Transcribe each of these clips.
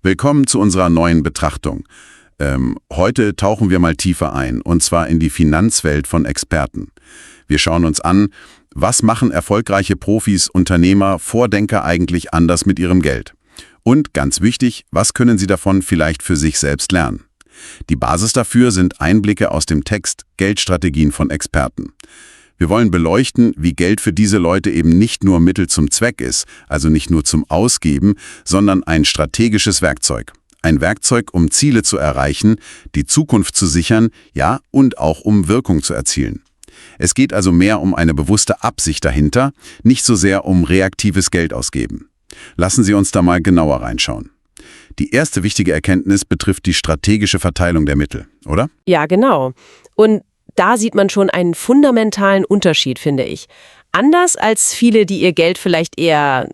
Willkommen zu unserer neuen Betrachtung. Heute tauchen wir mal tiefer ein, und zwar in die Finanzwelt von Experten. Wir schauen uns an, was machen erfolgreiche Profis, Unternehmer, Vordenker eigentlich anders mit ihrem Geld? Und ganz wichtig, was können sie davon vielleicht für sich selbst lernen? Die Basis dafür sind Einblicke aus dem Text Geldstrategien von Experten. Wir wollen beleuchten, wie Geld für diese Leute eben nicht nur Mittel zum Zweck ist, also nicht nur zum Ausgeben, sondern ein strategisches Werkzeug. Ein Werkzeug, um Ziele zu erreichen, die Zukunft zu sichern, ja, und auch um Wirkung zu erzielen. Es geht also mehr um eine bewusste Absicht dahinter, nicht so sehr um reaktives Geld ausgeben. Lassen Sie uns da mal genauer reinschauen. Die erste wichtige Erkenntnis betrifft die strategische Verteilung der Mittel, oder? Ja, genau. Und da sieht man schon einen fundamentalen Unterschied, finde ich. Anders als viele, die ihr Geld vielleicht eher,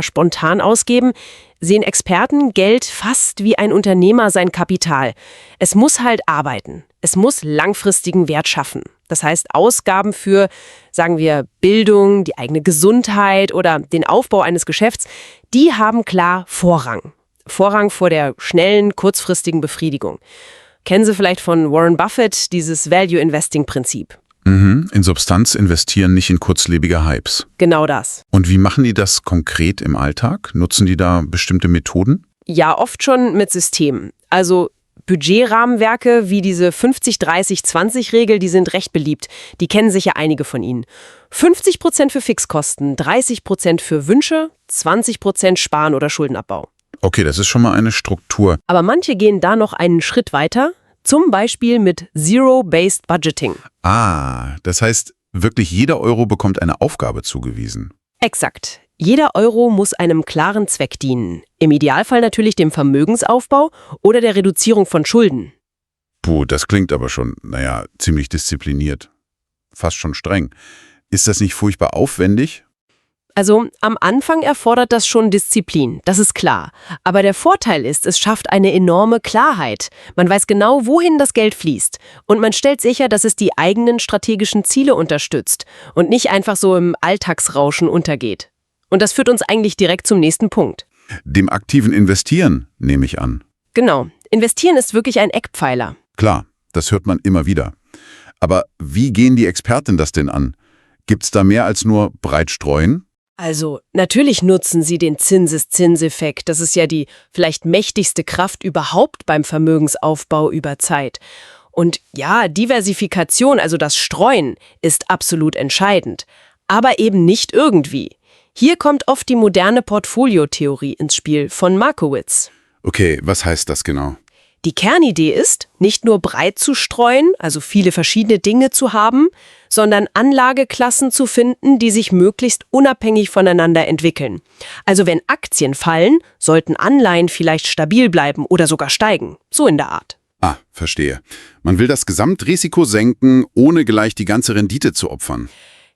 spontan ausgeben, sehen Experten Geld fast wie ein Unternehmer sein Kapital. Es muss halt arbeiten. Es muss langfristigen Wert schaffen. Das heißt, Ausgaben für, sagen wir, Bildung, die eigene Gesundheit oder den Aufbau eines Geschäfts, die haben klar Vorrang. Vorrang vor der schnellen, kurzfristigen Befriedigung. Kennen Sie vielleicht von Warren Buffett dieses Value-Investing-Prinzip? In Substanz investieren, nicht in kurzlebige Hypes. Genau das. Und wie machen die das konkret im Alltag? Nutzen die da bestimmte Methoden? Ja, oft schon mit Systemen. Also Budgetrahmenwerke wie diese 50-30-20-Regel, die sind recht beliebt. Die kennen sicher einige von Ihnen. 50% für Fixkosten, 30% für Wünsche, 20% Sparen oder Schuldenabbau. Okay, das ist schon mal eine Struktur. Aber manche gehen da noch einen Schritt weiter, zum Beispiel mit Zero-Based Budgeting. Das heißt, wirklich jeder Euro bekommt eine Aufgabe zugewiesen. Exakt. Jeder Euro muss einem klaren Zweck dienen. Im Idealfall natürlich dem Vermögensaufbau oder der Reduzierung von Schulden. Puh, das klingt aber schon, ziemlich diszipliniert. Fast schon streng. Ist das nicht furchtbar aufwendig? Also am Anfang erfordert das schon Disziplin, das ist klar. Aber der Vorteil ist, es schafft eine enorme Klarheit. Man weiß genau, wohin das Geld fließt. Und man stellt sicher, dass es die eigenen strategischen Ziele unterstützt und nicht einfach so im Alltagsrauschen untergeht. Und das führt uns eigentlich direkt zum nächsten Punkt. Dem aktiven Investieren, nehme ich an. Genau. Investieren ist wirklich ein Eckpfeiler. Klar, das hört man immer wieder. Aber wie gehen die Experten das denn an? Gibt's da mehr als nur breit streuen? Also, natürlich nutzen sie den Zinseszinseffekt. Das ist ja die vielleicht mächtigste Kraft überhaupt beim Vermögensaufbau über Zeit. Und ja, Diversifikation, also das Streuen, ist absolut entscheidend. Aber eben nicht irgendwie. Hier kommt oft die moderne Portfoliotheorie ins Spiel von Markowitz. Okay, was heißt das genau? Die Kernidee ist, nicht nur breit zu streuen, also viele verschiedene Dinge zu haben, sondern Anlageklassen zu finden, die sich möglichst unabhängig voneinander entwickeln. Also wenn Aktien fallen, sollten Anleihen vielleicht stabil bleiben oder sogar steigen. So in der Art. Verstehe. Man will das Gesamtrisiko senken, ohne gleich die ganze Rendite zu opfern.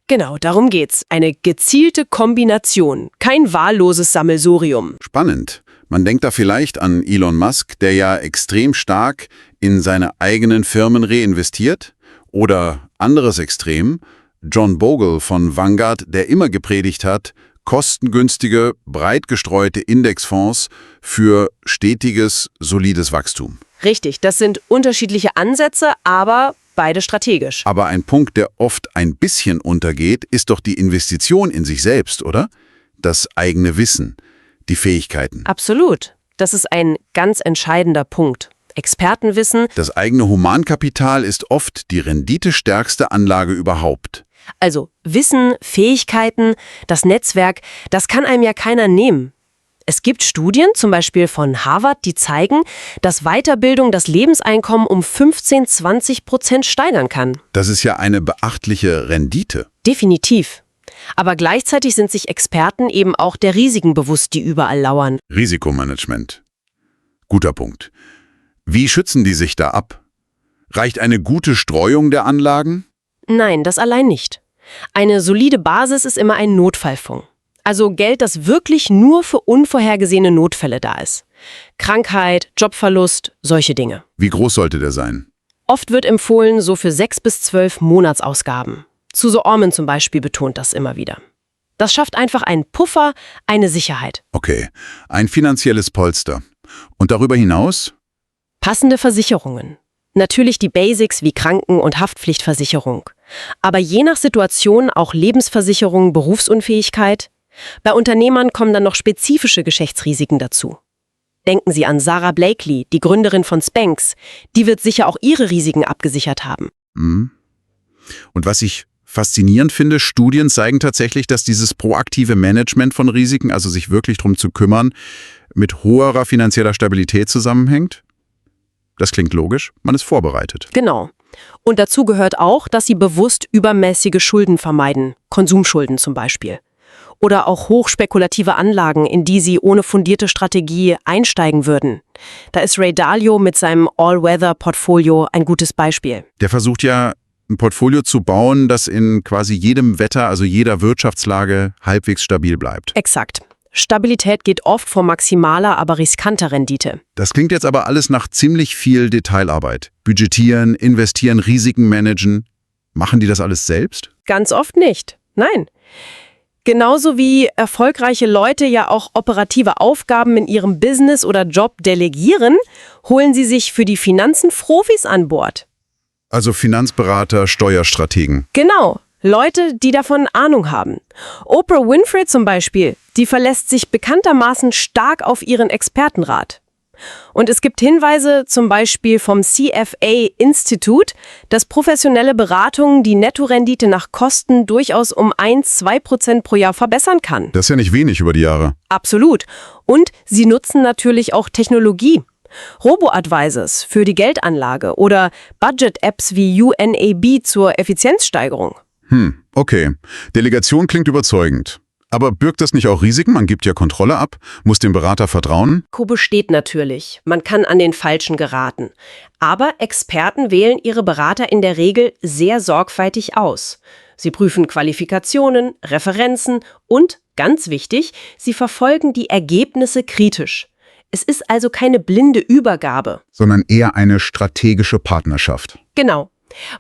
Genau, darum geht's. Eine gezielte Kombination, kein wahlloses Sammelsurium. Spannend. Man denkt da vielleicht an Elon Musk, der ja extrem stark in seine eigenen Firmen reinvestiert. Oder anderes Extrem, John Bogle von Vanguard, der immer gepredigt hat, kostengünstige, breit gestreute Indexfonds für stetiges, solides Wachstum. Richtig, das sind unterschiedliche Ansätze, aber beide strategisch. Aber ein Punkt, der oft ein bisschen untergeht, ist doch die Investition in sich selbst, oder? Das eigene Wissen, die Fähigkeiten. Absolut. Das ist ein ganz entscheidender Punkt. Experten wissen, das eigene Humankapital ist oft die renditestärkste Anlage überhaupt. Also Wissen, Fähigkeiten, das Netzwerk, das kann einem ja keiner nehmen. Es gibt Studien, zum Beispiel von Harvard, die zeigen, dass Weiterbildung das Lebenseinkommen um 15-20% steigern kann. Das ist ja eine beachtliche Rendite. Definitiv. Aber gleichzeitig sind sich Experten eben auch der Risiken bewusst, die überall lauern. Risikomanagement. Guter Punkt. Wie schützen die sich da ab? Reicht eine gute Streuung der Anlagen? Nein, das allein nicht. Eine solide Basis ist immer ein Notfallfonds. Also Geld, das wirklich nur für unvorhergesehene Notfälle da ist. Krankheit, Jobverlust, solche Dinge. Wie groß sollte der sein? Oft wird empfohlen, so für 6 bis 12 Monatsausgaben. Suze Orman zum Beispiel betont das immer wieder. Das schafft einfach einen Puffer, eine Sicherheit. Okay, ein finanzielles Polster. Und darüber hinaus? Passende Versicherungen. Natürlich die Basics wie Kranken- und Haftpflichtversicherung. Aber je nach Situation auch Lebensversicherung, Berufsunfähigkeit. Bei Unternehmern kommen dann noch spezifische Geschäftsrisiken dazu. Denken Sie an Sarah Blakely, die Gründerin von Spanx. Die wird sicher auch ihre Risiken abgesichert haben. Mhm. Und was ich faszinierend finde, Studien zeigen tatsächlich, dass dieses proaktive Management von Risiken, also sich wirklich darum zu kümmern, mit hoherer finanzieller Stabilität zusammenhängt. Das klingt logisch, man ist vorbereitet. Genau. Und dazu gehört auch, dass sie bewusst übermäßige Schulden vermeiden, Konsumschulden zum Beispiel. Oder auch hochspekulative Anlagen, in die sie ohne fundierte Strategie einsteigen würden. Da ist Ray Dalio mit seinem All-Weather-Portfolio ein gutes Beispiel. Der versucht ja, ein Portfolio zu bauen, das in quasi jedem Wetter, also jeder Wirtschaftslage halbwegs stabil bleibt. Exakt. Stabilität geht oft vor maximaler, aber riskanter Rendite. Das klingt jetzt aber alles nach ziemlich viel Detailarbeit. Budgetieren, investieren, Risiken managen. Machen die das alles selbst? Ganz oft nicht. Nein. Genauso wie erfolgreiche Leute ja auch operative Aufgaben in ihrem Business oder Job delegieren, holen sie sich für die Finanzen Profis an Bord. Also Finanzberater, Steuerstrategen. Genau. Leute, die davon Ahnung haben. Oprah Winfrey zum Beispiel, die verlässt sich bekanntermaßen stark auf ihren Expertenrat. Und es gibt Hinweise zum Beispiel vom CFA Institute, dass professionelle Beratung die Nettorendite nach Kosten durchaus um 1–2% pro Jahr verbessern kann. Das ist ja nicht wenig über die Jahre. Absolut. Und sie nutzen natürlich auch Technologie. Robo-Advisors für die Geldanlage oder Budget-Apps wie UNAB zur Effizienzsteigerung. Okay. Delegation klingt überzeugend. Aber birgt das nicht auch Risiken? Man gibt ja Kontrolle ab, muss dem Berater vertrauen. Risiko besteht natürlich. Man kann an den Falschen geraten. Aber Experten wählen ihre Berater in der Regel sehr sorgfältig aus. Sie prüfen Qualifikationen, Referenzen und, ganz wichtig, sie verfolgen die Ergebnisse kritisch. Es ist also keine blinde Übergabe. Sondern eher eine strategische Partnerschaft. Genau.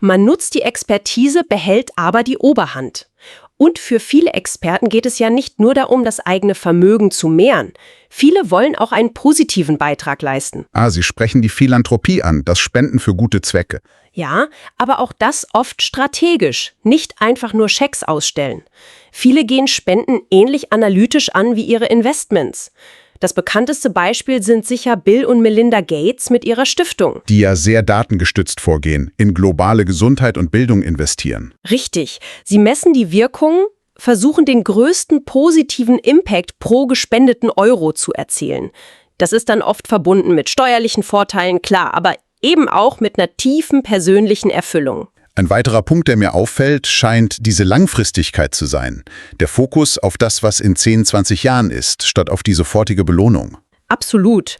Man nutzt die Expertise, behält aber die Oberhand. Und für viele Experten geht es ja nicht nur darum, das eigene Vermögen zu mehren. Viele wollen auch einen positiven Beitrag leisten. Sie sprechen die Philanthropie an, das Spenden für gute Zwecke. Ja, aber auch das oft strategisch, nicht einfach nur Schecks ausstellen. Viele gehen Spenden ähnlich analytisch an wie ihre Investments. Das bekannteste Beispiel sind sicher Bill und Melinda Gates mit ihrer Stiftung. Die ja sehr datengestützt vorgehen, in globale Gesundheit und Bildung investieren. Richtig. Sie messen die Wirkung, versuchen den größten positiven Impact pro gespendeten Euro zu erzielen. Das ist dann oft verbunden mit steuerlichen Vorteilen, klar, aber eben auch mit einer tiefen persönlichen Erfüllung. Ein weiterer Punkt, der mir auffällt, scheint diese Langfristigkeit zu sein. Der Fokus auf das, was in 10, 20 Jahren ist, statt auf die sofortige Belohnung. Absolut.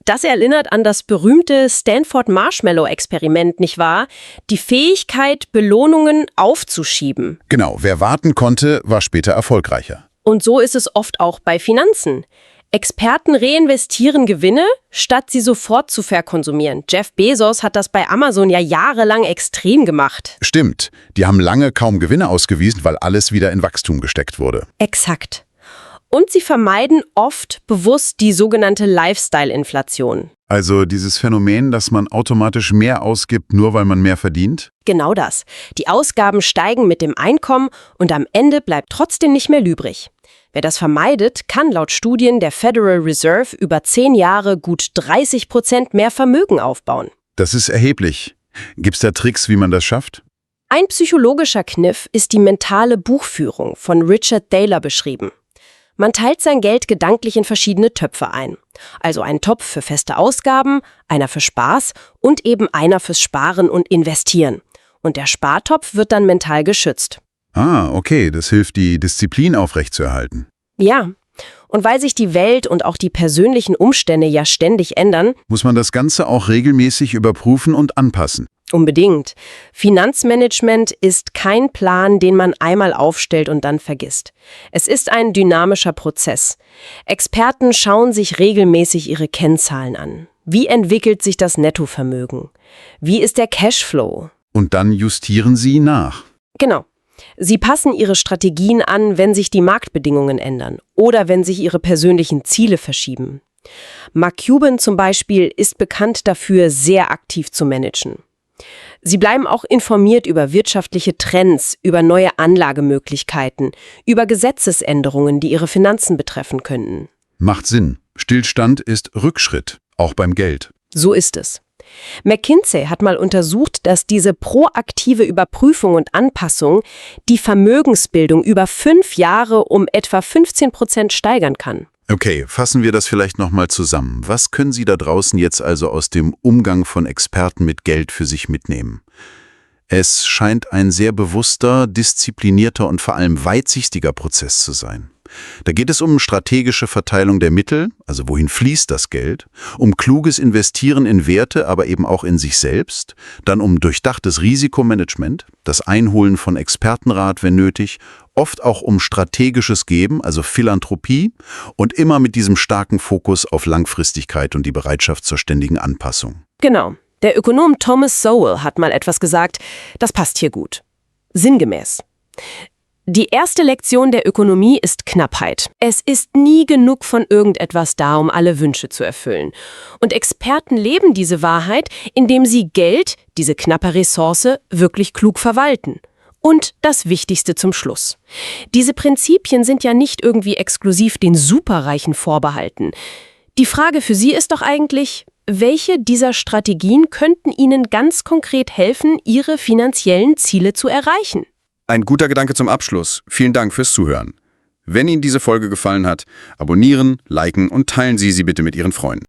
Das erinnert an das berühmte Stanford-Marshmallow-Experiment, nicht wahr? Die Fähigkeit, Belohnungen aufzuschieben. Genau, wer warten konnte, war später erfolgreicher. Und so ist es oft auch bei Finanzen. Experten reinvestieren Gewinne, statt sie sofort zu verkonsumieren. Jeff Bezos hat das bei Amazon ja jahrelang extrem gemacht. Stimmt, die haben lange kaum Gewinne ausgewiesen, weil alles wieder in Wachstum gesteckt wurde. Exakt. Und sie vermeiden oft bewusst die sogenannte Lifestyle-Inflation. Also dieses Phänomen, dass man automatisch mehr ausgibt, nur weil man mehr verdient? Genau das. Die Ausgaben steigen mit dem Einkommen und am Ende bleibt trotzdem nicht mehr übrig. Wer das vermeidet, kann laut Studien der Federal Reserve über 10 Jahre gut 30% mehr Vermögen aufbauen. Das ist erheblich. Gibt's da Tricks, wie man das schafft? Ein psychologischer Kniff ist die mentale Buchführung von Richard Thaler beschrieben. Man teilt sein Geld gedanklich in verschiedene Töpfe ein. Also ein Topf für feste Ausgaben, einer für Spaß und eben einer fürs Sparen und Investieren. Und der Spartopf wird dann mental geschützt. Okay, das hilft, die Disziplin aufrechtzuerhalten. Ja, und weil sich die Welt und auch die persönlichen Umstände ja ständig ändern, muss man das Ganze auch regelmäßig überprüfen und anpassen. Unbedingt. Finanzmanagement ist kein Plan, den man einmal aufstellt und dann vergisst. Es ist ein dynamischer Prozess. Experten schauen sich regelmäßig ihre Kennzahlen an. Wie entwickelt sich das Nettovermögen? Wie ist der Cashflow? Und dann justieren sie nach. Genau. Sie passen ihre Strategien an, wenn sich die Marktbedingungen ändern oder wenn sich ihre persönlichen Ziele verschieben. Mark Cuban zum Beispiel ist bekannt dafür, sehr aktiv zu managen. Sie bleiben auch informiert über wirtschaftliche Trends, über neue Anlagemöglichkeiten, über Gesetzesänderungen, die ihre Finanzen betreffen könnten. Macht Sinn. Stillstand ist Rückschritt, auch beim Geld. So ist es. McKinsey hat mal untersucht, dass diese proaktive Überprüfung und Anpassung die Vermögensbildung über 5 Jahre um etwa 15% steigern kann. Okay, fassen wir das vielleicht nochmal zusammen. Was können Sie da draußen jetzt also aus dem Umgang von Experten mit Geld für sich mitnehmen? Es scheint ein sehr bewusster, disziplinierter und vor allem weitsichtiger Prozess zu sein. Da geht es um strategische Verteilung der Mittel, also wohin fließt das Geld, um kluges Investieren in Werte, aber eben auch in sich selbst, dann um durchdachtes Risikomanagement, das Einholen von Expertenrat, wenn nötig, oft auch um strategisches Geben, also Philanthropie, und immer mit diesem starken Fokus auf Langfristigkeit und die Bereitschaft zur ständigen Anpassung. Genau. Der Ökonom Thomas Sowell hat mal etwas gesagt, das passt hier gut. Sinngemäß. Die erste Lektion der Ökonomie ist Knappheit. Es ist nie genug von irgendetwas da, um alle Wünsche zu erfüllen. Und Experten leben diese Wahrheit, indem sie Geld, diese knappe Ressource, wirklich klug verwalten. Und das Wichtigste zum Schluss. Diese Prinzipien sind ja nicht irgendwie exklusiv den Superreichen vorbehalten. Die Frage für Sie ist doch eigentlich, welche dieser Strategien könnten Ihnen ganz konkret helfen, Ihre finanziellen Ziele zu erreichen? Ein guter Gedanke zum Abschluss. Vielen Dank fürs Zuhören. Wenn Ihnen diese Folge gefallen hat, abonnieren, liken und teilen Sie sie bitte mit Ihren Freunden.